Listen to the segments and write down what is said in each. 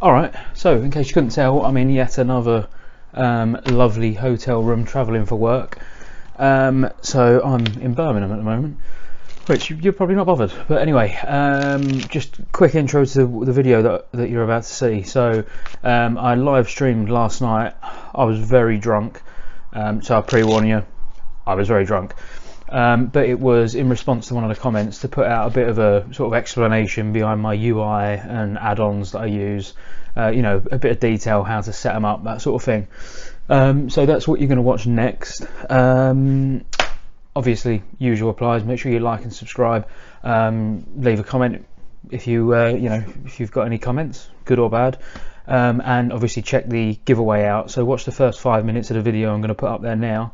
Alright, so in case you couldn't tell, I'm in yet another lovely hotel room travelling for work. So I'm in Birmingham at the moment, which you're probably not bothered. But anyway, just quick intro to the video that you're about to see. So I live streamed last night. I was very drunk, so I pre-warn you, I was very drunk. But it was in response to one of the comments to put out a bit of a sort of explanation behind my UI and add-ons that I use, a bit of detail, how to set them up, that sort of thing. So that's what you're going to watch next. Obviously, usual applies. Make sure you like and subscribe. Leave a comment if if you've got any comments, good or bad. And obviously check the giveaway out. So watch the first 5 minutes of the video I'm going to put up there now,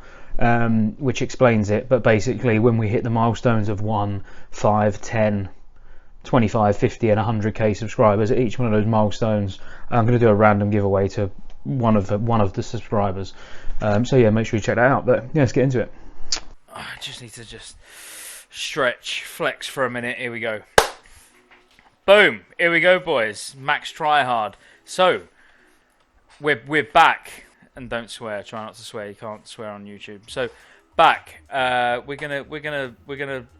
which explains it. But basically, when we hit the milestones of 1, 5, 10, 25, 50 and 100k subscribers, at each one of those milestones I'm going to do a random giveaway to one of the subscribers. So yeah, make sure you check that out. But yeah, let's get into it. I just need to stretch, flex for a minute. Here we go. Boom. Here we go, boys. Max try hard. So we're back, and don't swear. Try not to swear. You can't swear on YouTube. So back. We're gonna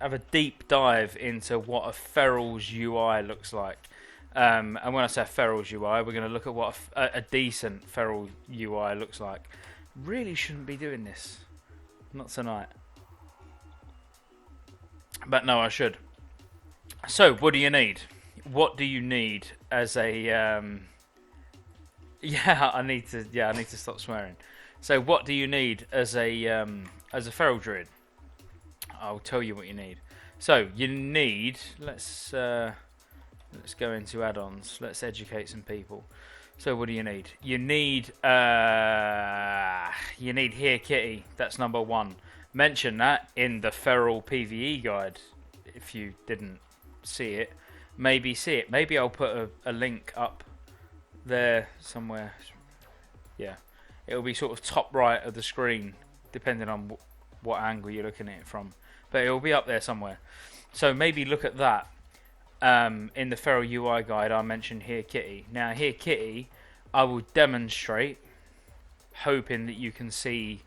have a deep dive into what a Feral's UI looks like. And when I say Feral's UI, we're gonna look at what a decent Feral UI looks like. Really shouldn't be doing this. Not tonight. But no, I should. So, what do you need? What do you need as a I need to stop swearing. So, what do you need as a feral druid? I'll tell you what you need. So, you need. Let's go into add-ons. Let's educate some people. So, what do you need? You need Here Kitty. That's number one. Mention that in the Feral PvE guide. If you didn't see it, maybe see it. Maybe I'll put a link up there somewhere. Yeah, it'll be sort of top right of the screen, depending on what angle you're looking at it from. But it'll be up there somewhere. So maybe look at that. In the Feral UI guide, I mentioned Here Kitty. Now, Here Kitty, I will demonstrate, hoping that you can see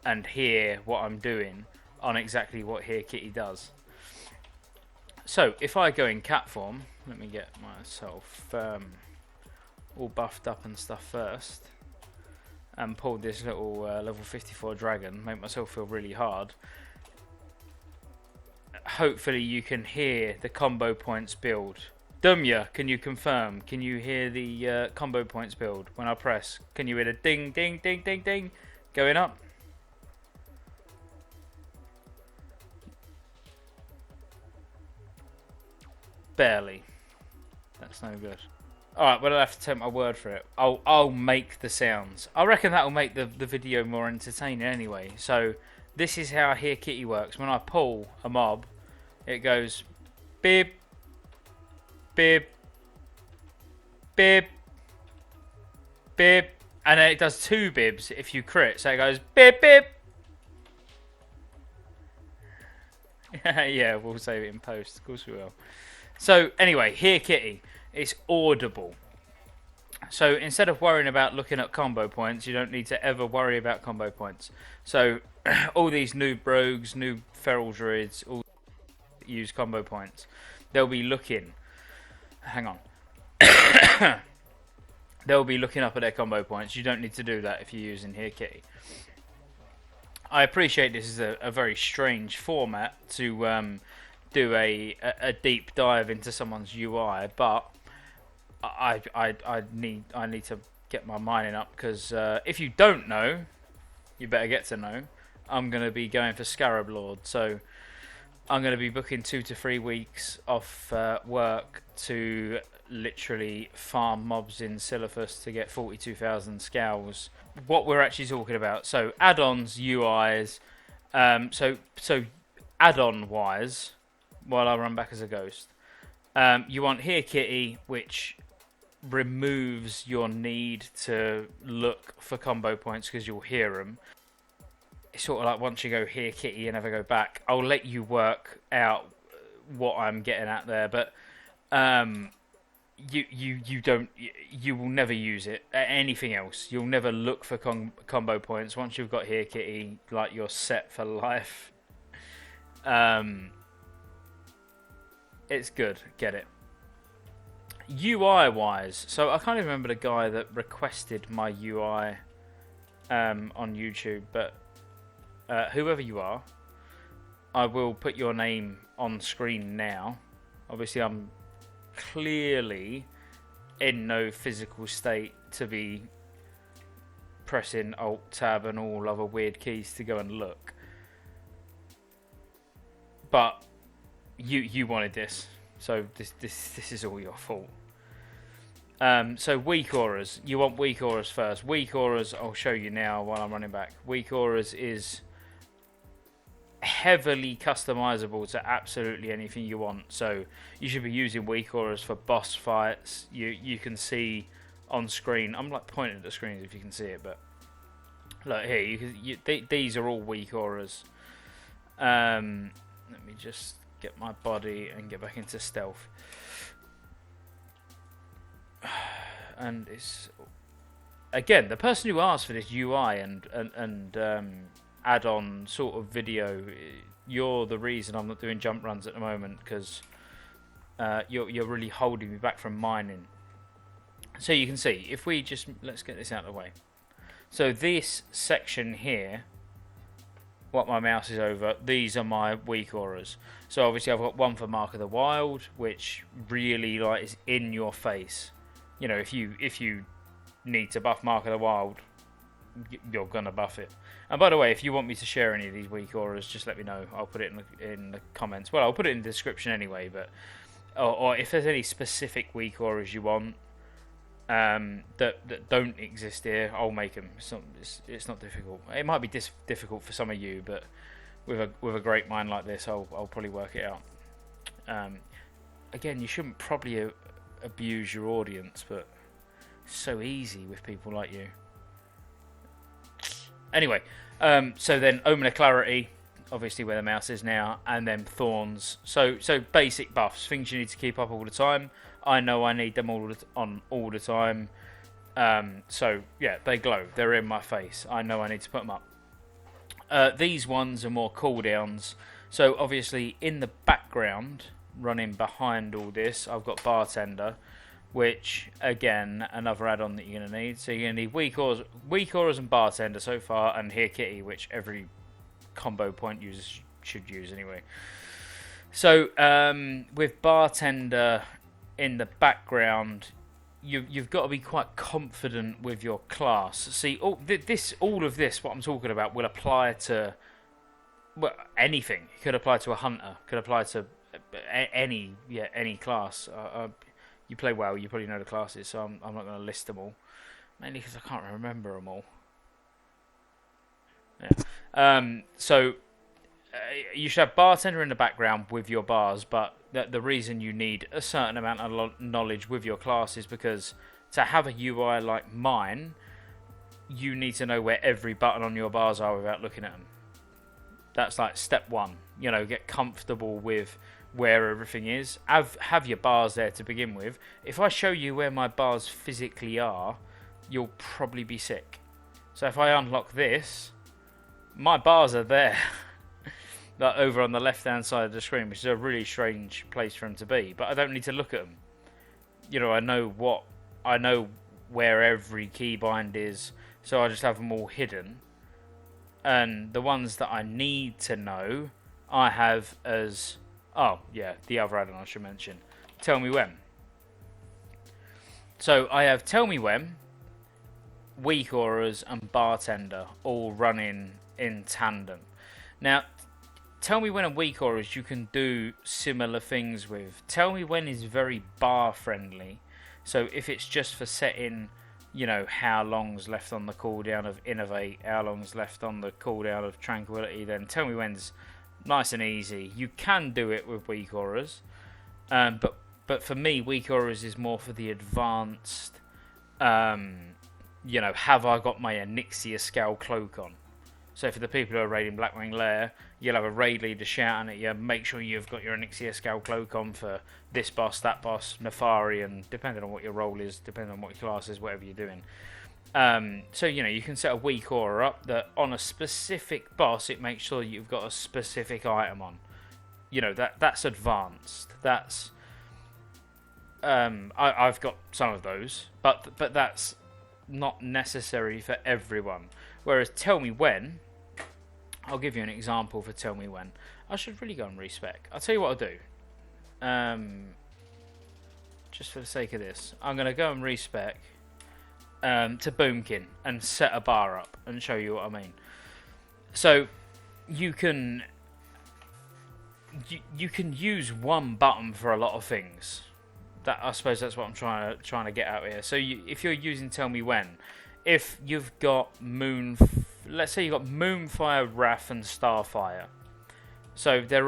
and hear what I'm doing on exactly what Here Kitty does. So, if I go in cat form, let me get myself all buffed up and stuff first, and pull this little level 54 dragon, make myself feel really hard. Hopefully you can hear the combo points build. Dumya, can you confirm? Can you hear the combo points build when I press? Can you hear the ding, ding, ding, ding, ding going up? Barely. That's no good. Alright, well, I'll have to take my word for it. I'll make the sounds. I reckon that'll make the video more entertaining anyway. So, this is how Here Kitty works. When I pull a mob, it goes bib, bib, bib, bib, and then it does 2 bibs if you crit. So it goes bib, bib. Yeah, we'll save it in post. Of course we will. So anyway, Here Kitty, it's audible. So instead of worrying about looking at combo points, you don't need to ever worry about combo points. So all these new rogues, new feral druids, all use combo points. They'll be looking. Hang on. They'll be looking up at their combo points. You don't need to do that if you're using Here Kitty. I appreciate this is a very strange format to do a deep dive into someone's UI, but I need to get my mining up, because if you don't know, you better get to know. I'm going to be going for Scarab Lord, so I'm going to be booking 2 to 3 weeks off work to literally farm mobs in Silithus to get 42,000 scowls. What we're actually talking about, so add-ons, UIs, so add-on wise, while I run back as a ghost, you want Here Kitty, which removes your need to look for combo points because you'll hear them. It's sort of like once you go Here Kitty, you never go back. I'll let you work out what I'm getting at there, but you will never use it at anything else. You'll never look for combo points. Once you've got here kitty, like, you're set for life. It's good, get it. UI wise, so I can't even remember the guy that requested my UI on YouTube, but whoever you are, I will put your name on screen now. Obviously I'm clearly in no physical state to be pressing Alt, Tab and all other weird keys to go and look. But you wanted this, so this is all your fault. So weak auras, you want weak auras first. Weak auras, I'll show you now while I'm running back. Weak auras is heavily customizable to absolutely anything you want. So you should be using weak auras for boss fights. You can see on screen. I'm like pointing at the screen if you can see it, but look here. These are all weak auras. Let me just get my body and get back into stealth. And it's again the person who asked for this UI and add-on sort of video. You're the reason I'm not doing jump runs at the moment, because you're really holding me back from mining. So you can see, if we just let's get this out of the way. So this section here, what my mouse is over, these are my weak auras. So obviously I've got one for Mark of the Wild, which really like is in your face. You know, if you need to buff Mark of the Wild, you're gonna buff it. And by the way, if you want me to share any of these weak auras, just let me know. I'll put it in the comments. Well, I'll put it in the description anyway. But or if there's any specific weak auras you want that don't exist here, I'll make them. It's not difficult. It might be difficult for some of you, but with a great mind like this, I'll probably work it out. Again, you shouldn't probably abuse your audience, but it's so easy with people like you. Anyway, so then Omen of Clarity, obviously where the mouse is now, and then Thorns. So basic buffs, things you need to keep up all the time. I know I need them all the time. So yeah, they glow. They're in my face. I know I need to put them up. These ones are more cooldowns. So obviously in the background, running behind all this, I've got Bartender, which again another add-on that you're gonna need. So you're gonna need weak auras and Bartender so far, and Here Kitty, which every combo point user should use anyway. So with Bartender in the background, you've got to be quite confident with your class. See, all of this, what I'm talking about, will apply to anything. It could apply to a hunter. Could apply to any class. You play WoW, you probably know the classes, so I'm not going to list them all, mainly because I can't remember them all. Yeah. So you should have Bartender in the background with your bars, but the reason you need a certain amount of knowledge with your class is because to have a UI like mine, you need to know where every button on your bars are without looking at them. That's like step one. You know, get comfortable with where everything is. Have your bars there to begin with. If I show you where my bars physically are, you'll probably be sick. So if I unlock this, my bars are there. Like over on the left hand side of the screen, which is a really strange place for them to be, but I don't need to look at them. You know, I know where every keybind is, so I just have them all hidden. And the ones that I need to know, I have as the other add-on I should mention. Tell Me When. So I have Tell Me When, Weak Auras, and Bartender all running in tandem. Now, Tell Me When and Weak Auras you can do similar things with. Tell Me When is very bar friendly. So if it's just for setting, you know, how long's left on the cooldown of Innovate, how long's left on the cooldown of Tranquility, then Tell Me When's nice and easy. You can do it with Weak Auras, but for me, Weak Auras is more for the advanced. You know, have I got my Onyxia Scale Cloak on? So for the people who are raiding Blackwing Lair, you'll have a raid leader shouting at you, make sure you've got your Onyxia Scale Cloak on for this boss, that boss, Nefarian, depending on what your role is, depending on what your class is, whatever you're doing. So, you can set a weak aura up that on a specific boss, it makes sure you've got a specific item on. That's advanced. That's... I've got some of those, but that's not necessary for everyone. Whereas Tell Me When, I'll give you an example for Tell Me When. I should really go and respec. I'll tell you what I'll do. Just for the sake of this, I'm going to go and respec to Boomkin and set a bar up and show you what I mean. So you can use one button for a lot of things. I suppose that's what I'm trying to get out here. So if you're using Tell Me When, if you've got let's say you've got Moonfire, Wrath, and Starfire. So you've got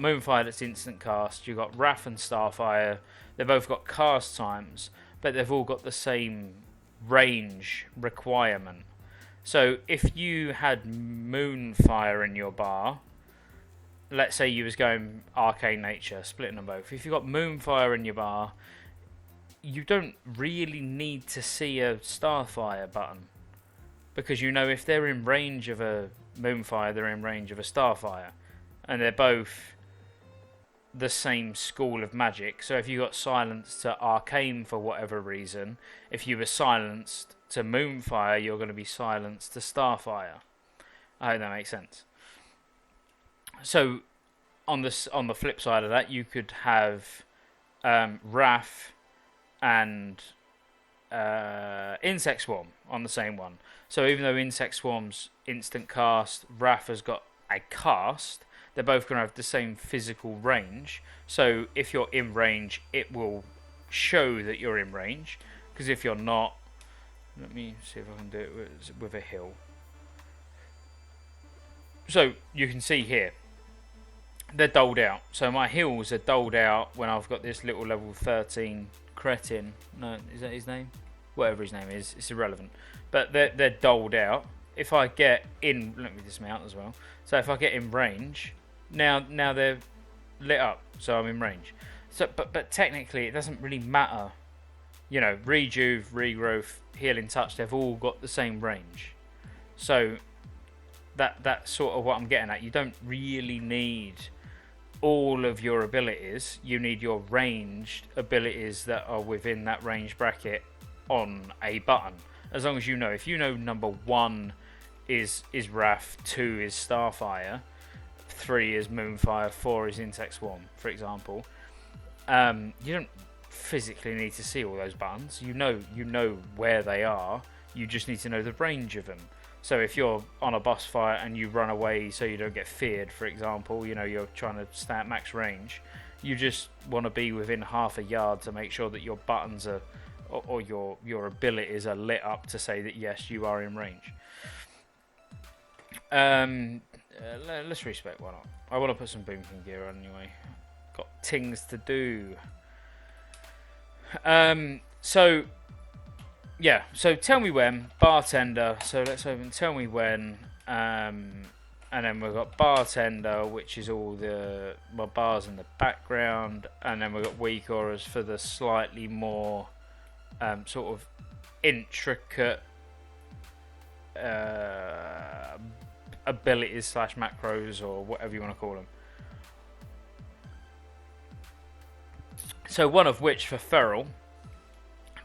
Moonfire that's instant cast. You've got Wrath and Starfire. They've both got cast times, but they've all got the same range requirement. So if you had Moonfire in your bar, let's say you was going Arcane Nature, splitting them both. If you've got Moonfire in your bar, you don't really need to see a Starfire button. Because if they're in range of a Moonfire, they're in range of a Starfire. And they're both the same school of magic. So if you got silenced to Arcane for whatever reason, if you were silenced to Moonfire, you're going to be silenced to Starfire. I hope that makes sense. So on the flip side of that, you could have Wrath and Insect Swarm on the same one. So even though Insect Swarm's instant cast, Wrath has got a cast, they're both going to have the same physical range. So if you're in range, it will show that you're in range. Because if you're not, let me see if I can do it with a hill. So you can see here, they're doled out. So my hills are doled out when I've got this little level 13 cretin. No, is that his name? Whatever his name is, it's irrelevant. But they're doled out. If I get in, let me dismount as well. So if I get in range, now they're lit up, so I'm in range. So, but technically it doesn't really matter. Rejuve, regrowth, healing touch, they've all got the same range. So that's sort of what I'm getting at. You don't really need all of your abilities. You need your ranged abilities that are within that range bracket on a button. As long as if number 1 is Wrath, 2 is Starfire, 3 is Moonfire, 4 is Insect Swarm, for example. You don't physically need to see all those buttons. You know where they are. You just need to know the range of them. So if you're on a boss fight and you run away so you don't get feared, for example, you're trying to stay at max range, you just want to be within half a yard to make sure that your buttons are, or your abilities are lit up to say that yes, you are in range. Let's respec, why not? I want to put some Boomkin gear on anyway. Got things to do. So Tell Me When, Bartender. So let's open Tell Me When, and then we've got Bartender, which is all my bars in the background, and then we've got weak auras for the slightly more sort of intricate abilities / macros, or whatever you want to call them. So one of which for Feral,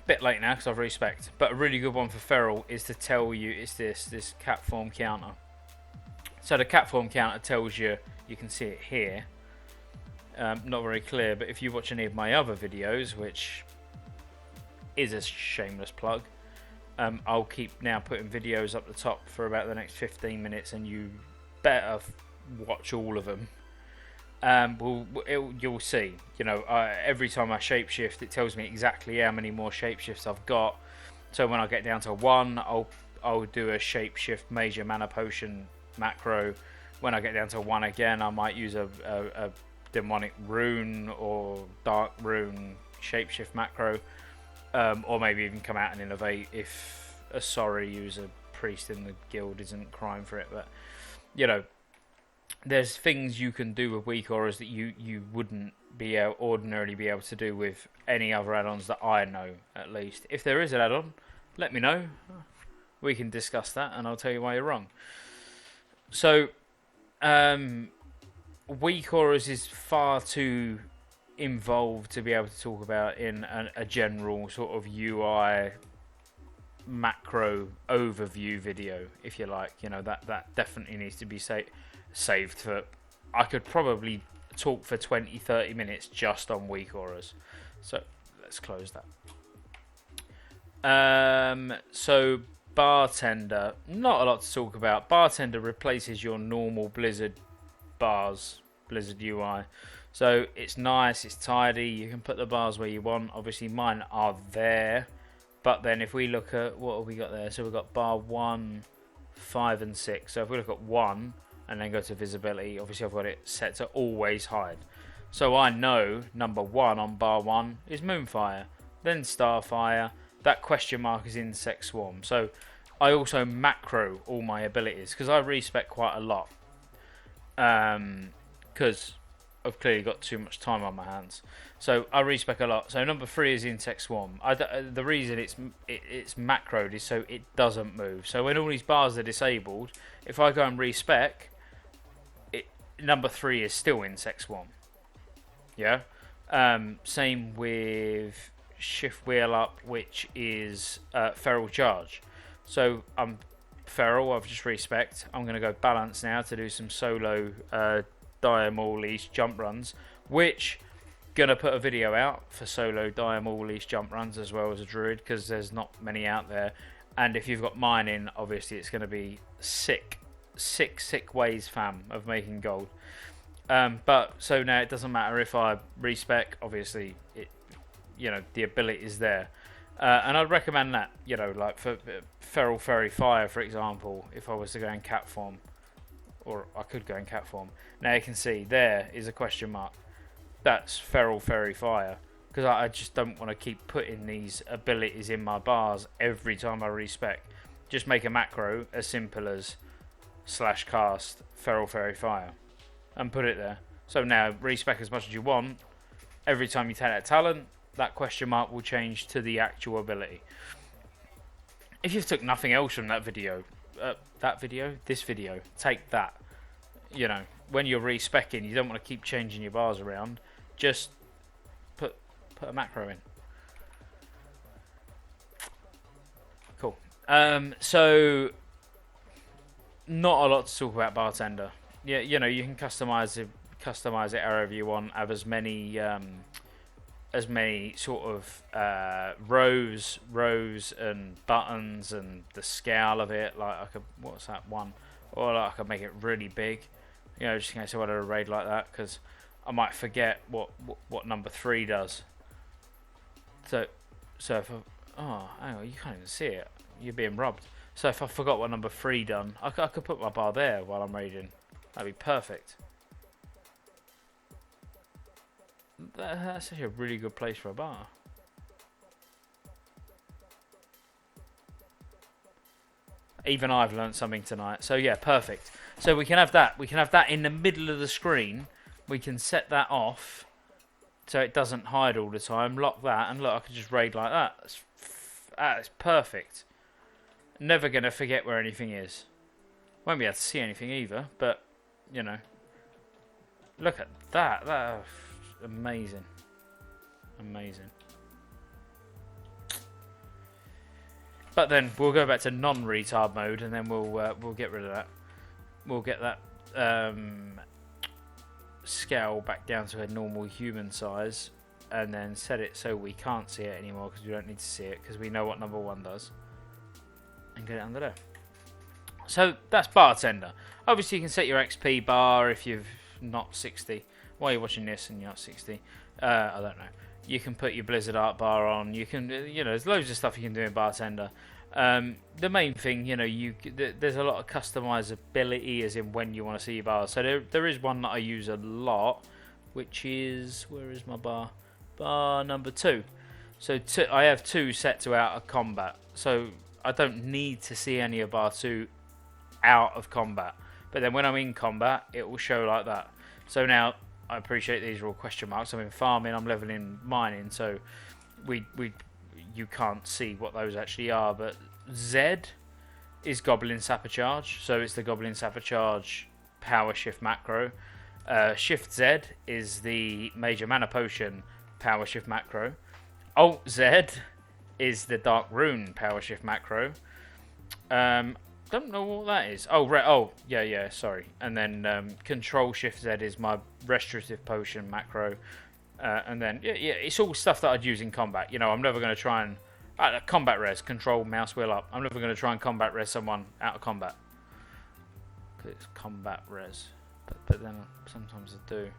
bit late now because I've respect, but a really good one for Feral is to tell you it's this cat form counter. So the cat form counter tells you can see it here. Not very clear, but if you watch any of my other videos, which is a shameless plug, I'll keep now putting videos up the top for about the next 15 minutes, and you better watch all of them. You'll see, every time I shapeshift, it tells me exactly how many more shapeshifts I've got. So when I get down to 1, I'll do a shapeshift major mana potion macro. When I get down to 1 again, I might use a demonic rune or dark rune shapeshift macro, or maybe even come out and innovate if a sorry use a priest in the guild isn't crying for it, but you know, there's things you can do with weak auras that you wouldn't ordinarily be able to do with any other add-ons that I know, at least. If there is an add-on, let me know. We can discuss that, and I'll tell you why you're wrong. So, weak auras is far too involved to be able to talk about in a general sort of UI macro overview video, if you like. You know, that definitely needs to be saved for... I could probably talk for 20-30 minutes just on weak auras. So let's close that. So Bartender, not a lot to talk about. Bartender replaces your normal Blizzard bars, Blizzard UI. So it's nice, it's tidy, you can put the bars where you want. Obviously mine are there, but then if we look at what have we got there, so we've got bar 1, 5 and 6. So if we look at 1 and then go to visibility, obviously I've got it set to always hide. So I know number 1 on bar 1 is Moonfire, then Starfire, that question mark is Insect Swarm. So I also macro all my abilities because I respec quite a lot, because I've clearly got too much time on my hands. So I respec a lot. So number 3 is Insect Swarm. The reason it's macroed is so it doesn't move. So when all these bars are disabled, if I go and respec, number 3 is still Insect Swarm. Yeah. Same with Shift Wheel Up, which is Feral Charge. So I'm Feral. I've just respec. I'm going to go balance now to do some solo Diamall Leash jump runs, which gonna put a video out for solo Diamall Leash jump runs as well as a Druid, because there's not many out there. And if you've got mining, obviously it's going to be sick ways, fam, of making gold. But so now it doesn't matter if I respec. Obviously, the ability is there, and I'd recommend that. You know, like for Feral Fairy Fire, for example, if I was to go in cat form, or I could go in cat form. Now you can see there is a question mark. That's Feral Fairy Fire, because I just don't want to keep putting these abilities in my bars every time I respec. Just make a macro as simple as /cast Feral Fairy Fire and put it there. So now respec as much as you want. Every time you take that talent, that question mark will change to the actual ability. If you took nothing else from that video, this video, take that. You know, when you're respecing, you don't want to keep changing your bars around. Just put a macro in. Cool. So not a lot to talk about Bartender. Yeah, you know, you can customize it however you want. Have as many sort of rows and buttons and the scale of it. Like I could, what's that one? Or like I could make it really big. You know, just in case I want to raid like that, because I might forget what number 3 does. So if hang on, you can't even see it. You're being robbed. So if I forgot what number 3 done, I could put my bar there while I'm raiding. That'd be perfect. That's actually a really good place for a bar. Even I've learned something tonight. So yeah, perfect. So we can have that. We can have that in the middle of the screen. We can set that off so it doesn't hide all the time. Lock that, and look, I can just raid like that. That's perfect. Never going to forget where anything is. Won't be able to see anything either, but, you know. Look at that. That's amazing. Amazing. But then we'll go back to non-retard mode, and then we'll get rid of that. We'll get that scale back down to a normal human size, and then set it so we can't see it anymore, because we don't need to see it, because we know what number 1 does. And get it under there. So that's Bartender. Obviously you can set your XP bar if you've not 60. While you're watching this and you're not 60, I don't know. You can put your Blizzard art bar on. You can, there's loads of stuff you can do in Bartender. The main thing, there's a lot of customizability, as in when you want to see your bars. So there is one that I use a lot, which is, where is my bar? Bar number 2. So I have 2 set to out of combat. So I don't need to see any of bar 2 out of combat. But then when I'm in combat, it will show like that. So now, I appreciate these are all question marks. I'm in farming, I'm leveling mining, so you can't see what those actually are. But Z is Goblin Sapper Charge, so it's the Goblin Sapper Charge power shift macro. Shift Z is the Major Mana Potion power shift macro. Alt Z is the Dark Rune power shift macro. Don't know what that is. Oh, yeah, sorry. And then Control Shift Z is my Restorative Potion macro. And then, yeah, it's all stuff that I'd use in combat. You know, I'm never going to try and... combat res, control mouse wheel up. I'm never going to try and combat res someone out of combat. Because it's combat res. But then sometimes I do.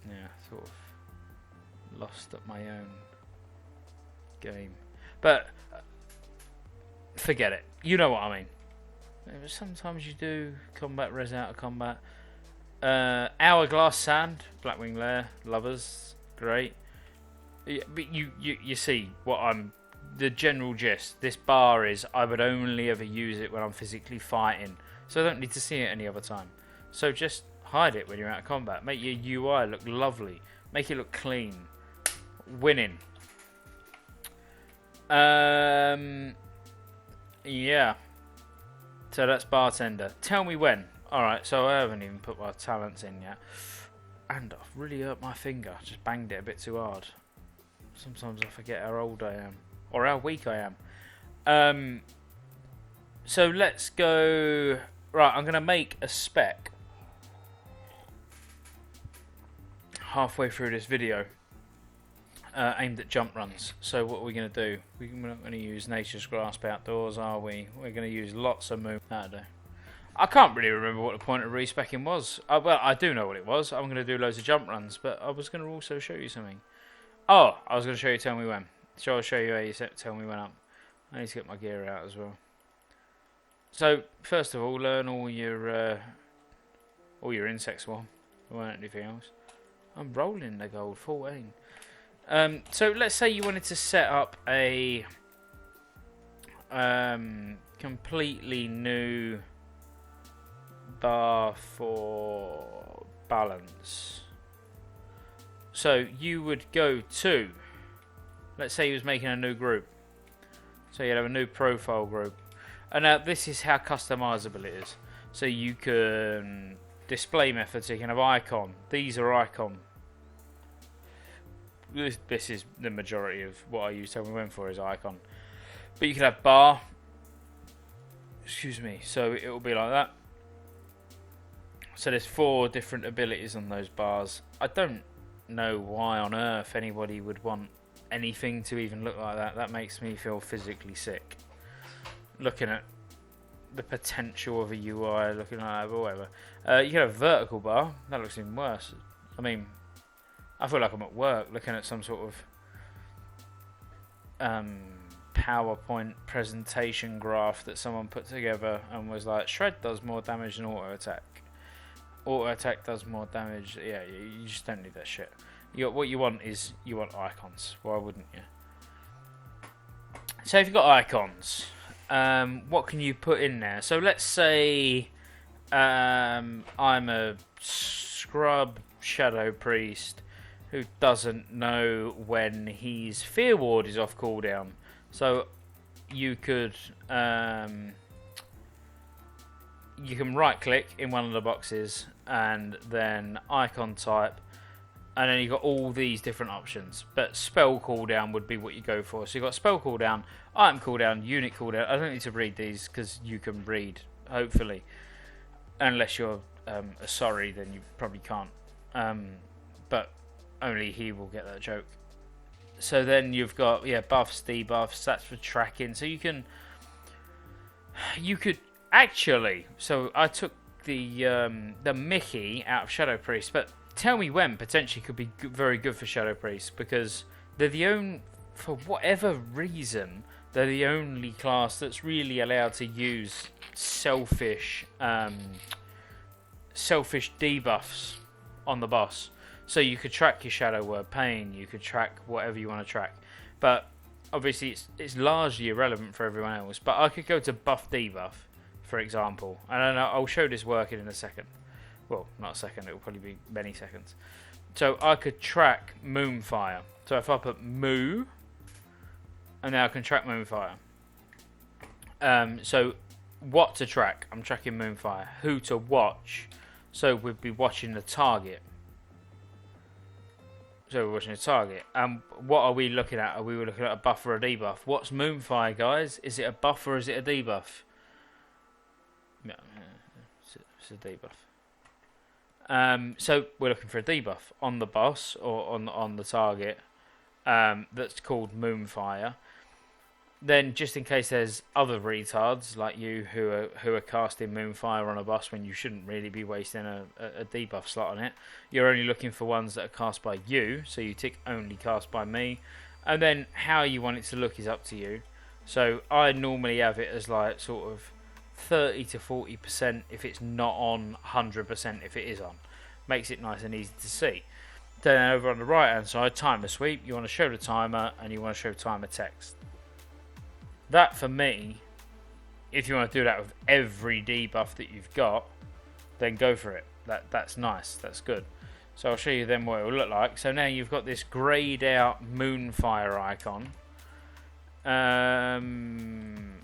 Yeah, sort of lost at my own game. But forget it. You know what I mean. Sometimes you do combat res out of combat. Hourglass Sand, Blackwing Lair, Lovers, great. Yeah, but you see what I'm... The general gist. This bar is I would only ever use it when I'm physically fighting. So I don't need to see it any other time. So just hide it when you're out of combat. Make your UI look lovely. Make it look clean. Winning. Yeah. So that's Bartender. Tell me when. Alright, so I haven't even put my talents in yet. And I've really hurt my finger. Just banged it a bit too hard. Sometimes I forget how old I am. Or how weak I am. So let's go... Right, I'm going to make a spec. Halfway through this video. Aimed at jump runs. So what are we going to do? We're not going to use Nature's Grasp outdoors, are we? We're going to use lots of movement. That'll do. I can't really remember what the point of respecking was. Well, I do know what it was. I'm going to do loads of jump runs, but I was going to also show you something. Oh, I was going to show you Tell Me When. So I'll show you how you set Tell Me When up. I need to get my gear out as well. So, first of all, learn all your insect swarm. There weren't anything else. I'm rolling the gold, 14. So let's say you wanted to set up a completely new bar for balance. So you would go to, let's say you was making a new group. So you'd have a new profile group. And now this is how customizable it is. So you can display methods, so you can have icon. These are icon. This is the majority of what I use Tell Me When for is icon. But you can have bar. Excuse me. So it will be like that. So there's 4 different abilities on those bars. I don't know why on earth anybody would want anything to even look like that. That makes me feel physically sick. Looking at the potential of a UI, looking like that, but whatever. You can have a vertical bar. That looks even worse. I mean, I feel like I'm at work looking at some sort of PowerPoint presentation graph that someone put together and was like, Shred does more damage than auto attack. Auto attack does more damage. Yeah, you just don't need that shit. What you want is you want icons. Why wouldn't you? So if you've got icons, what can you put in there? So let's say I'm a scrub shadow priest who doesn't know when his fear ward is off cooldown. So you could you can right click in one of the boxes and then icon type, and then you've got all these different options. But spell cooldown would be what you go for. So you've got spell cooldown, item cooldown, unit cooldown. I don't need to read these because you can read, hopefully. Unless you're sorry, then you probably can't. But only he will get that joke. So then you've got buffs, debuffs. That's for tracking. So you could actually. So I took the Mickey out of Shadow Priest, but Tell Me When potentially could be very good for Shadow Priest because they're the only, for whatever reason, they're the only class that's really allowed to use selfish debuffs on the boss. So you could track your Shadow Word Pain, you could track whatever you want to track. But obviously it's largely irrelevant for everyone else, but I could go to buff debuff, for example, and I'll show this working in a second. Well, not a second, it'll probably be many seconds. So I could track Moonfire. So if I put Moo, and now I can track Moonfire. So what to track? I'm tracking Moonfire. Who to watch? So we'd be watching the target. So we're watching a target. What are we looking at? Are we looking at a buff or a debuff? What's Moonfire, guys? Is it a buff or is it a debuff? Yeah, it's a debuff. So we're looking for a debuff on the boss or on the target. That's called Moonfire. Then, just in case there's other retards like you who are casting Moonfire on a boss when you shouldn't really be wasting a debuff slot on it, you're only looking for ones that are cast by you, so you tick only cast by me. And then how you want it to look is up to you. So I normally have it as like sort of 30 to 40% if it's not on, 100% if it is on. Makes it nice and easy to see. Then over on the right hand side, timer sweep, you want to show the timer and you want to show timer text. That, for me, if you want to do that with every debuff that you've got, then go for it. That's nice. That's good. So I'll show you then what it will look like. So now you've got this greyed out Moonfire icon. And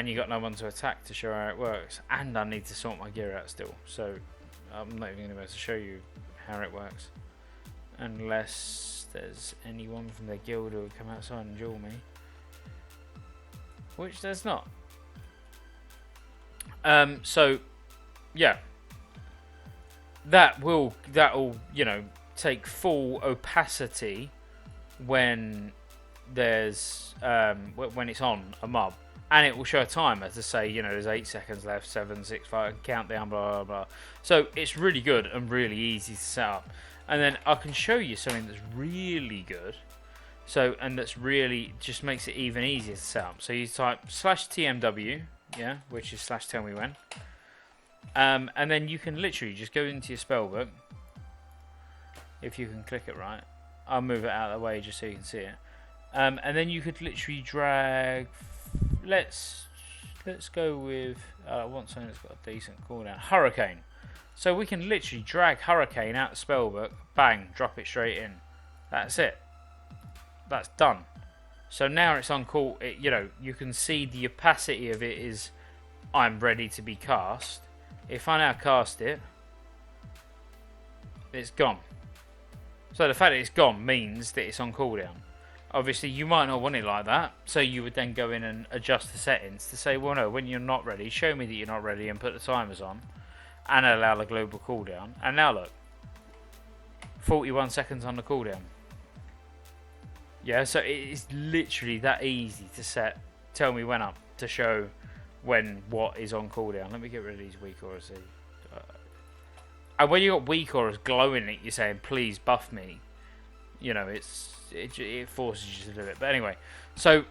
you got no one to attack to show how it works. And I need to sort my gear out still. So I'm not even going to be able to show you how it works. Unless there's anyone from the guild who will come outside and duel me. Which there's not. So yeah, that'll take full opacity when there's when it's on a mob, and it will show a timer to say there's 8 seconds left, 7, 6, 5, countdown, blah blah blah. So it's really good and really easy to set up. And then I can show you something that's really good. So, and that's really just makes it even easier to set up. So you type /TMW, yeah, which is /tellmewhen. And then you can literally just go into your spellbook. If you can click it right. I'll move it out of the way just so you can see it. And then you could literally drag, let's go with, I want something that's got a decent cooldown. Hurricane. So we can literally drag Hurricane out of the spellbook, bang, drop it straight in. That's it. That's done. So now it's on call. You can see the opacity of it is I'm ready to be cast. If I now cast it, it's gone. So the fact that it's gone means that it's on cooldown. Obviously, you might not want it like that, so you would then go in and adjust the settings to say, well, no, when you're not ready, show me that you're not ready and put the timers on and allow the global cooldown. And now look, 41 seconds on the cooldown. Yeah, so it's literally that easy to set tell me when up to show when what is on cooldown. Let me get rid of these weak auras. And when you got weak auras glowing at you saying please buff me, it forces you to do it. But anyway, so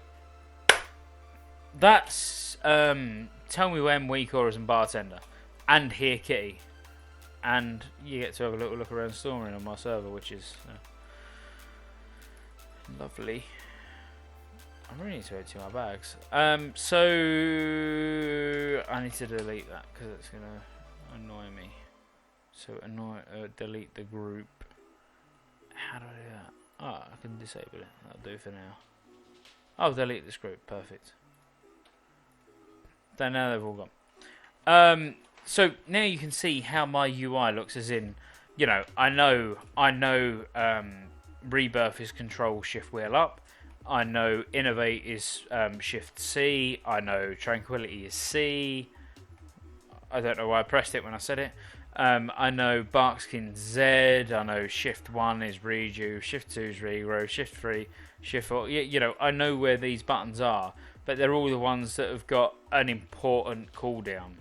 that's tell me when, weak auras and Bartender, and Here Kitty, and you get to have a little look around Storming on my server, which is lovely. I really need to add to my bags. So I need to delete that because it's gonna annoy me. So delete the group. How do I do that? Oh, I can disable it. That'll do for now. I'll delete this group. Perfect. Then now they've all gone. So now you can see how my UI looks. As in, I know. Rebirth is Control Shift Wheel up. I know Innovate is Shift C. I know Tranquility is C. I don't know why I pressed it when I said it. I know Barkskin Z. I know Shift 1 is Redo. Shift 2 is Regrow. Shift 3, Shift 4. I know where these buttons are, but they're all the ones that have got an important cooldown.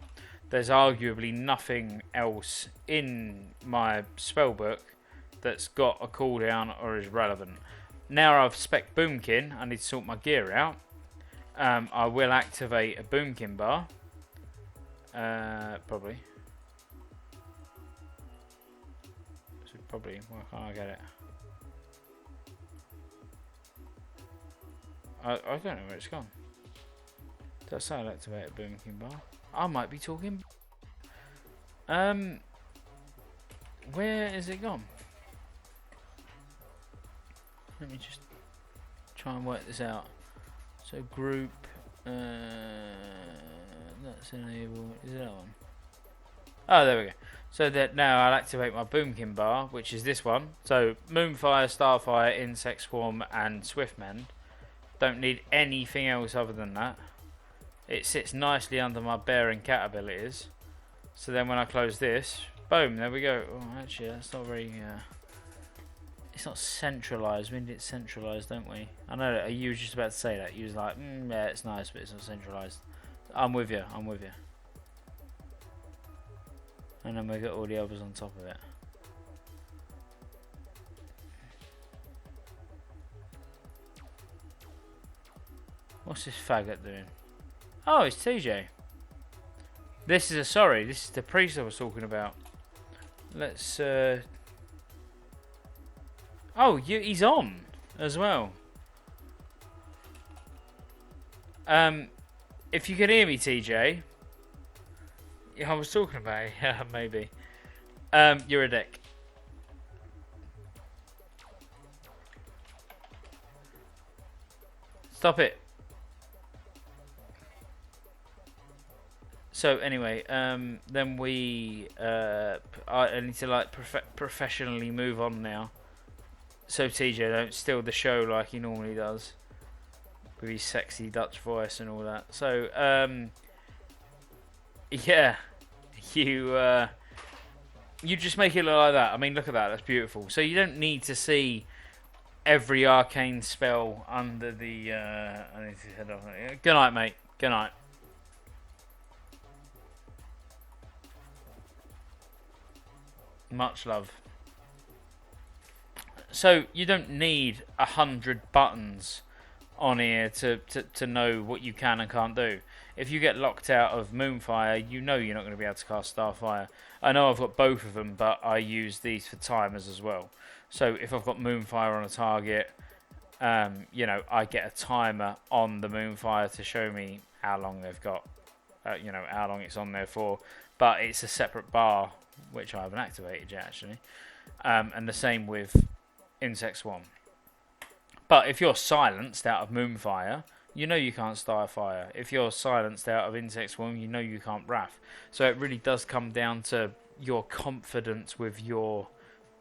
There's arguably nothing else in my spellbook that's got a cooldown or is relevant. Now I've spec Boomkin, I need to sort my gear out. I will activate a Boomkin bar. Probably. Why can't I get it? I don't know where it's gone. That's how I activate a booming bar. I might be talking. Where is it gone? Let me just try and work this out. So group, that's enable. Is it that one? Oh, there we go. So that now I'll activate my boomkin bar, which is this one. So Moonfire, Starfire, Insect Swarm, and Swiftmend. Don't need anything else other than that. It sits nicely under my bear and cat abilities. So then when I close this, boom, there we go. Oh, actually, that's not very. It's not centralised. We need it centralised, don't we? I know that you were just about to say that. You was like, yeah, it's nice, but it's not centralised. I'm with you. I'm with you. And then we got all the others on top of it. What's this faggot doing? Oh, it's TJ. This is this is the priest I was talking about. Let's oh, he's on as well. If you can hear me, TJ. Yeah, I was talking about it. Yeah, maybe. You're a dick. Stop it. So anyway, then we I need to like professionally move on now. So TJ don't steal the show like he normally does with his sexy Dutch voice and all that. So yeah, you just make it look like that. I mean, look at that. That's beautiful. So you don't need to see every arcane spell under the. I need to head off. Good night, mate. Good night. Much love. So you don't need 100 buttons on here to know what you can and can't do. If you get locked out of Moonfire, you know you're not going to be able to cast Starfire. I know I've got both of them, but I use these for timers as well. So if I've got Moonfire on a target, you know, I get a timer on the Moonfire to show me how long they've got, you know, how long it's on there for. But it's a separate bar, which I haven't activated yet, actually. And the same with Insect Swarm. But if you're silenced out of Moonfire, you know you can't Starfire. If you're silenced out of Insect Swarm, you know you can't Wrath. So it really does come down to your confidence with your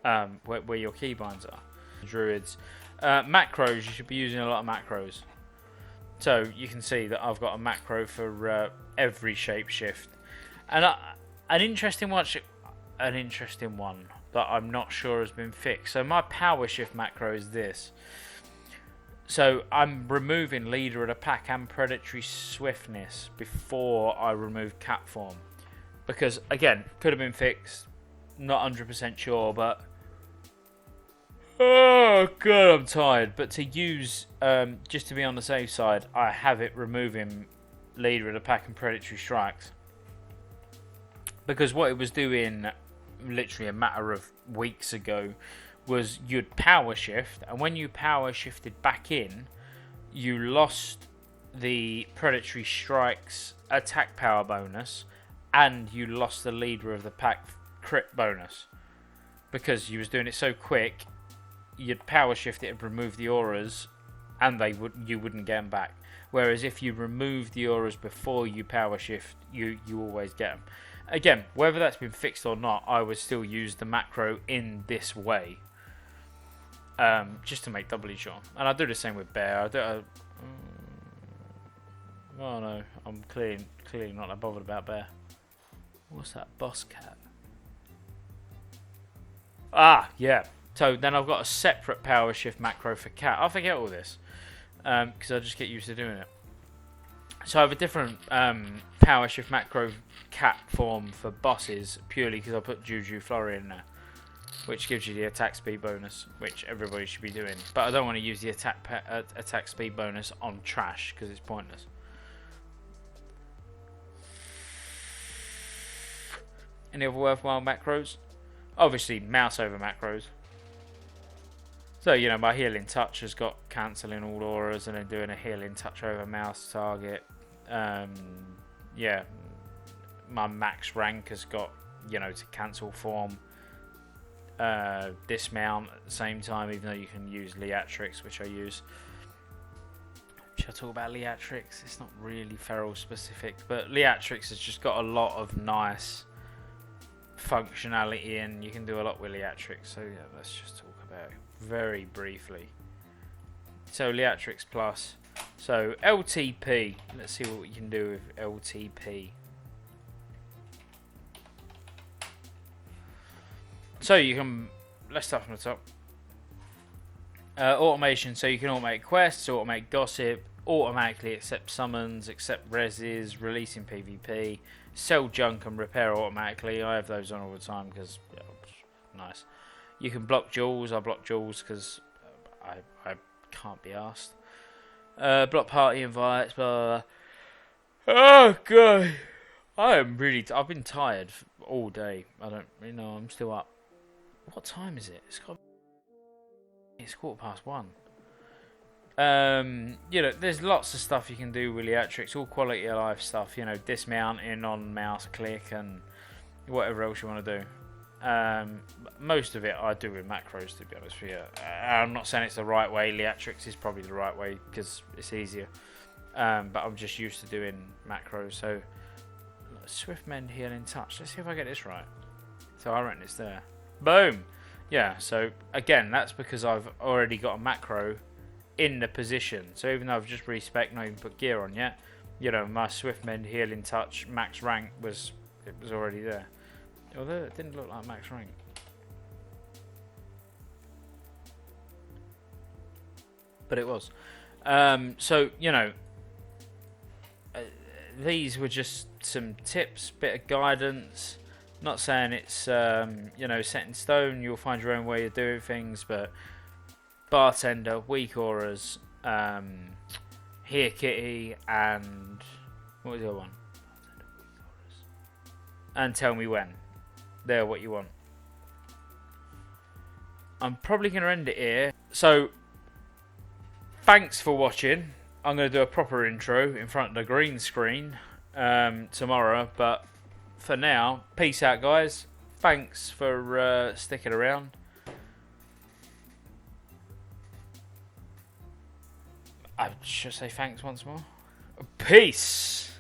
where your keybinds are. Druids. Macros, you should be using a lot of macros. So you can see that I've got a macro for every shapeshift. And an interesting one that I'm not sure has been fixed. So my power shift macro is this. So I'm removing leader of the pack and predatory swiftness before I remove cat form. Because again, could have been fixed. Not 100% sure, but oh god, I'm tired. But to use, just to be on the safe side, I have it removing leader of the pack and predatory strikes. Because what it was doing literally a matter of weeks ago was you'd power shift, and when you power shifted back in, you lost the predatory strikes attack power bonus, and you lost the leader of the pack crit bonus. Because you was doing it so quick, you'd power shift it and remove the auras, and you wouldn't get them back. Whereas if you remove the auras before you power shift, you always get them. Again, whether that's been fixed or not, I would still use the macro in this way. Just to make doubly sure. And I do the same with bear. Oh no, I'm clearly not that bothered about bear. What's that? Boss cat. Ah, yeah. So then I've got a separate power shift macro for cat. I forget all this. Because I just get used to doing it. So I have a different power shift macro cat form for bosses purely because I put Juju Florian there, which gives you the attack speed bonus, which everybody should be doing. But I don't want to use the attack speed bonus on trash because it's pointless. Any other worthwhile macros? Obviously, mouse over macros. So, you know, my healing touch has got cancelling all auras and then doing a healing touch over mouse target. Yeah, my max rank has got, you know, to cancel form, dismount at the same time, even though you can use Leatrix, which I use. Should I talk about Leatrix? It's not really feral specific, but Leatrix has just got a lot of nice functionality and you can do a lot with Leatrix. So yeah, let's just talk about it very briefly. So Leatrix Plus. So LTP. Let's see what we can do with LTP. So you can, let's start from the top. Automation, so you can automate quests, automate gossip, automatically accept summons, accept reses, releasing PvP, sell junk and repair automatically. I have those on all the time because nice. You can block jewels. I block jewels because I can't be asked. Block party invites. Blah, blah, blah. Oh god, I've been tired all day. I don't, you know, I'm still up. What time is it? It's 1:15. You know, there's lots of stuff you can do with Leatrix, all quality of life stuff. You know, dismounting on mouse click and whatever else you want to do. Most of it I do with macros, to be honest with you. I'm not saying it's the right way. Leatrix is probably the right way because it's easier. But I'm just used to doing macros. So Swift Mend, Healing Touch. Let's see if I get this right. So I reckon it's there. Boom. Yeah. So again, that's because I've already got a macro in the position. So even though I've just respec, not even put gear on yet, you know, my Swift Mend, Healing Touch, max rank was already there. Although it didn't look like max rank. But it was. So, you know, these were just some tips, bit of guidance. Not saying it's, you know, set in stone. You'll find your own way of doing things. But Bartender, weak auras, Here Kitty, and what was the other one? And Tell Me When. They're what you want. I'm probably going to end it here. So, thanks for watching. I'm going to do a proper intro in front of the green screen tomorrow. But for now, peace out, guys. Thanks for sticking around. I should say thanks once more. Peace.